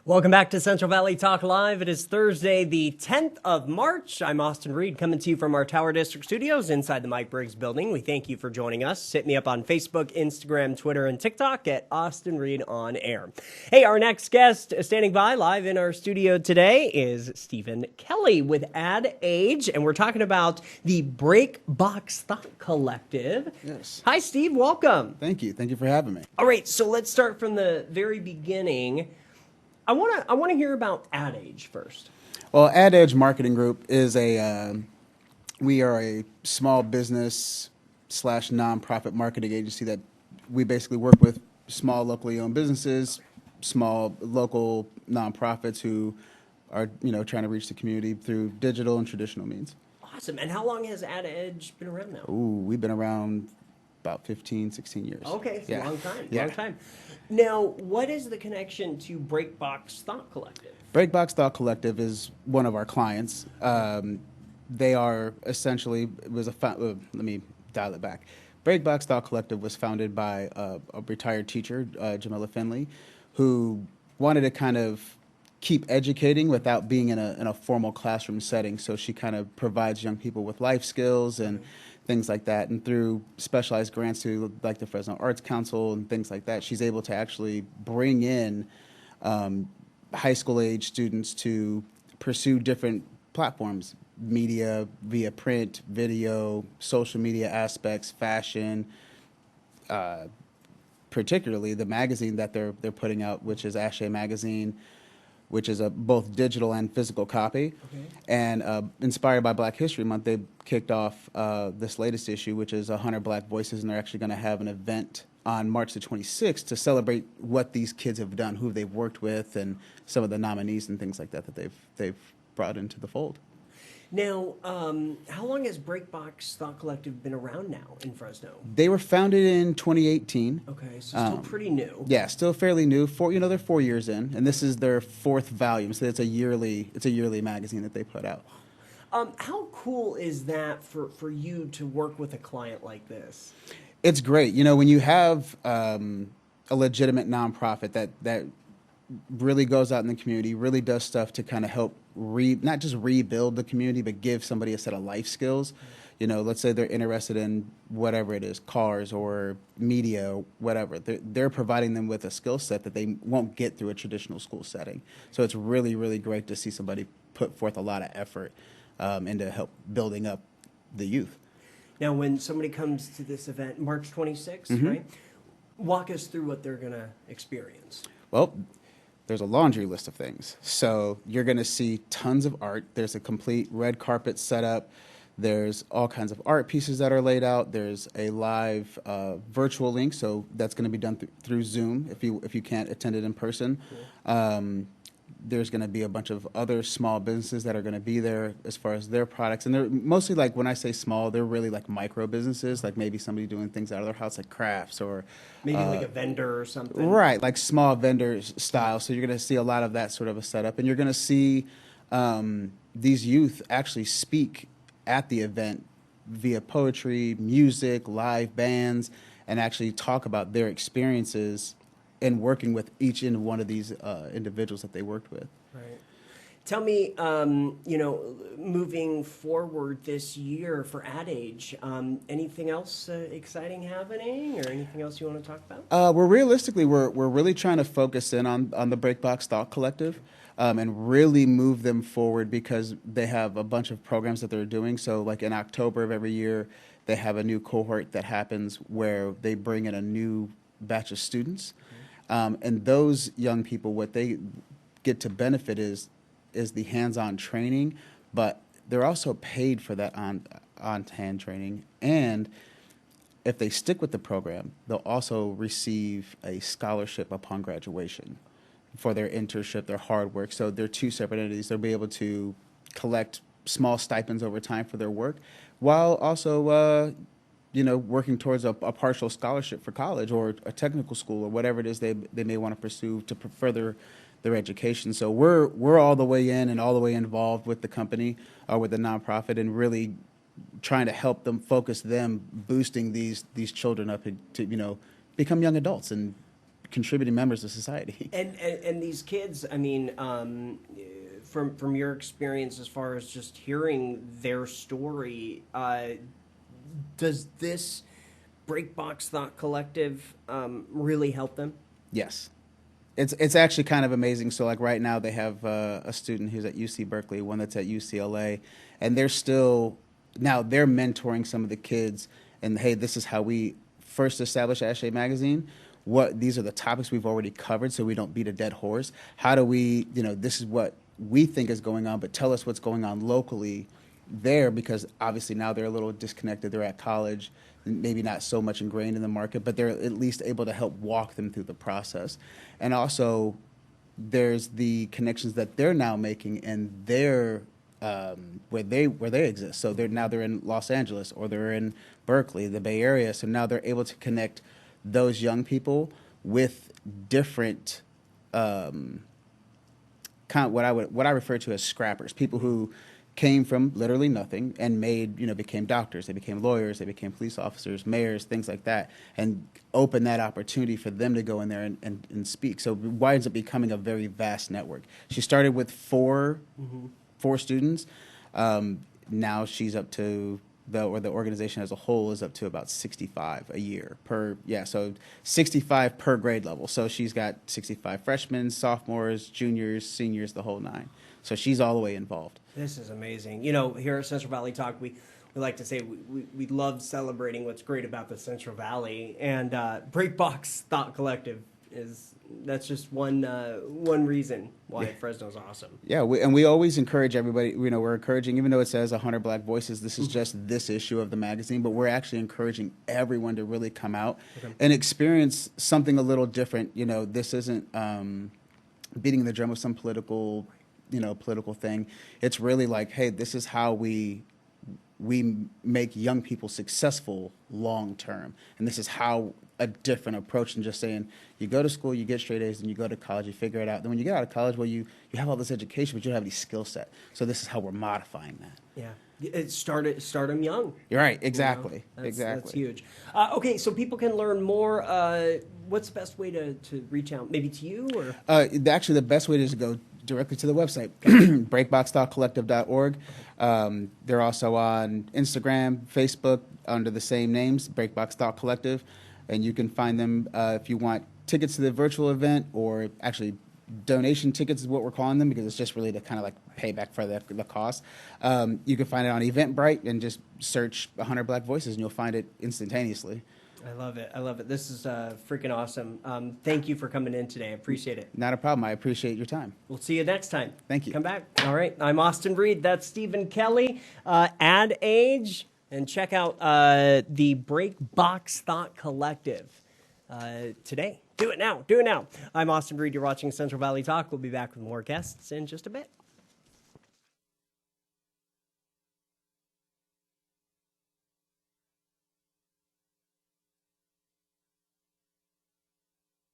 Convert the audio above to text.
Welcome back to Central Valley Talk Live. It is Thursday, the 10th of March. I'm Austin Reed, coming to you from our Tower District studios inside the Mike Briggs building. We thank you for joining us. Hit me up on Facebook, Instagram, Twitter, and TikTok at Austin Reed On Air. Hey, our next guest standing by live in our studio today is Stephen Kelly with Ad Age, and we're talking about the Breakbox Thought Collective. Yes. Hi, Steve. Welcome. Thank you. Thank you for having me. All right, so let's start from the very beginning. I want to hear about Ad Age first. Well, Ad Edge Marketing Group is we are a small business / nonprofit marketing agency that we basically work with small locally owned businesses, small local nonprofits who are, trying to reach the community through digital and traditional means. Awesome. And how long has Ad Age been around now? Ooh, we've been around about 15, 16 years. Okay, it's a long time. Yeah. Long time. Now, what is the connection to Breakbox Thought Collective? Breakbox Thought Collective is one of our clients. They are essentially, let me dial it back. Breakbox Thought Collective was founded by a retired teacher, Jamila Finley, who wanted to kind of keep educating without being in a formal classroom setting. So she kind of provides young people with life skills and things like that. And through specialized grants to like the Fresno Arts Council and things like that, she's able to actually bring in high school age students to pursue different platforms, media via print, video, social media aspects, fashion, particularly the magazine that they're putting out, which is Ashe Magazine, which is a both digital and physical copy. Okay. And inspired by Black History Month, they kicked off this latest issue, which is 100 Black Voices, and they're actually going to have an event on March the 26th to celebrate what these kids have done, who they've worked with, and some of the nominees and things like that they've brought into the fold. Now, how long has Breakbox Thought Collective been around now in Fresno? They were founded in 2018. Okay, so still pretty new. Yeah, still fairly new. They're 4 years in, and this is their fourth volume. So it's a yearly magazine that they put out. How cool is that for you to work with a client like this? It's great. When you have a legitimate nonprofit that really goes out in the community, really does stuff to kind of help not just rebuild the community, but give somebody a set of life skills. Let's say they're interested in whatever it is, cars or media, or whatever. They're providing them with a skill set that they won't get through a traditional school setting. So it's really, really great to see somebody put forth a lot of effort into help building up the youth. Now, when somebody comes to this event, March 26th, right? Walk us through what they're going to experience. Well, there's a laundry list of things. So you're going to see tons of art. There's a complete red carpet setup. There's all kinds of art pieces that are laid out. There's a live virtual link, so that's going to be done through Zoom if you can't attend it in person. Cool. There's going to be a bunch of other small businesses that are going to be there as far as their products. And they're mostly, like, when I say small, they're really like micro businesses, like maybe somebody doing things out of their house, like crafts or maybe like a vendor or something. Right, like small vendors style. So you're going to see a lot of that sort of a setup. And you're going to see these youth actually speak at the event via poetry, music, live bands, and actually talk about their experiences and working with each and one of these individuals that they worked with. Right. Tell me, moving forward this year for Ad Age, anything else exciting happening, or anything else you want to talk about? We're really trying to focus in on the Breakbox Thought Collective and really move them forward because they have a bunch of programs that they're doing. So, like in October of every year, they have a new cohort that happens where they bring in a new batch of students. And those young people, what they get to benefit is the hands-on training, but they're also paid for that on-hand training. And if they stick with the program, they'll also receive a scholarship upon graduation for their internship, their hard work. So they're two separate entities. They'll be able to collect small stipends over time for their work, while also working towards a partial scholarship for college or a technical school or whatever it is they may want to pursue to further their education. So we're all the way in and all the way involved with the company or with the nonprofit and really trying to help them boosting these children up to become young adults and contributing members of society. And these kids, I mean, from your experience as far as just hearing their story, does this Breakbox Thought Collective really help them? Yes. It's actually kind of amazing. So like right now they have a student who's at UC Berkeley, one that's at UCLA, and they're mentoring some of the kids. And hey, this is how we first established Ashley Magazine. These are the topics we've already covered, so we don't beat a dead horse. How do we, this is what we think is going on, but tell us what's going on locally there, because obviously now they're a little disconnected. They're at college, maybe not so much ingrained in the market, but they're at least able to help walk them through the process. And also, there's the connections that they're now making in their where they exist. So they're in Los Angeles, or they're in Berkeley, the Bay Area. So now they're able to connect those young people with different kind of what I refer to as scrappers, people who came from literally nothing and became doctors, they became lawyers, they became police officers, mayors, things like that, and open that opportunity for them to go in there and speak. So it winds up becoming a very vast network. She started with four students. Now she's up to the organization as a whole is up to about 65 a year so 65 per grade level. So she's got 65 freshmen, sophomores, juniors, seniors, the whole nine. So she's all the way involved. This is amazing. Here at Central Valley Talk, we like to say we love celebrating what's great about the Central Valley, and Breakbox Thought Collective that's just one reason why Fresno's awesome. Yeah, we always encourage everybody. We're encouraging, even though it says 100 Black Voices, this is just this issue of the magazine, but we're actually encouraging everyone to really come out and experience something a little different. This isn't beating the drum of some political thing. It's really like, hey, this is how we make young people successful long term, and this is how a different approach than just saying you go to school, you get straight A's, and you go to college, you figure it out. Then when you get out of college, well, you have all this education, but you don't have any skill set. So this is how we're modifying that. Yeah, start them young. You're right. Exactly. That's huge. Okay, so people can learn more. What's the best way to reach out? Maybe to you, or actually the best way is to go directly to the website, breakboxthoughtcollective.org. They're also on Instagram, Facebook under the same names, Breakbox Thought Collective, and you can find them if you want tickets to the virtual event, or actually donation tickets is what we're calling them, because it's just really to kind of like pay back for the cost. You can find it on Eventbrite and just search 100 Black Voices and you'll find it instantaneously. I love it. This is freaking awesome. Thank you for coming in today. I appreciate it. Not a problem. I appreciate your time. We'll see you next time. Thank you. Come back. All right. I'm Austin Reed. That's Stephen Kelly. Ad Age. And check out the Breakbox Thought Collective today. Do it now. I'm Austin Reed. You're watching Central Valley Talk. We'll be back with more guests in just a bit.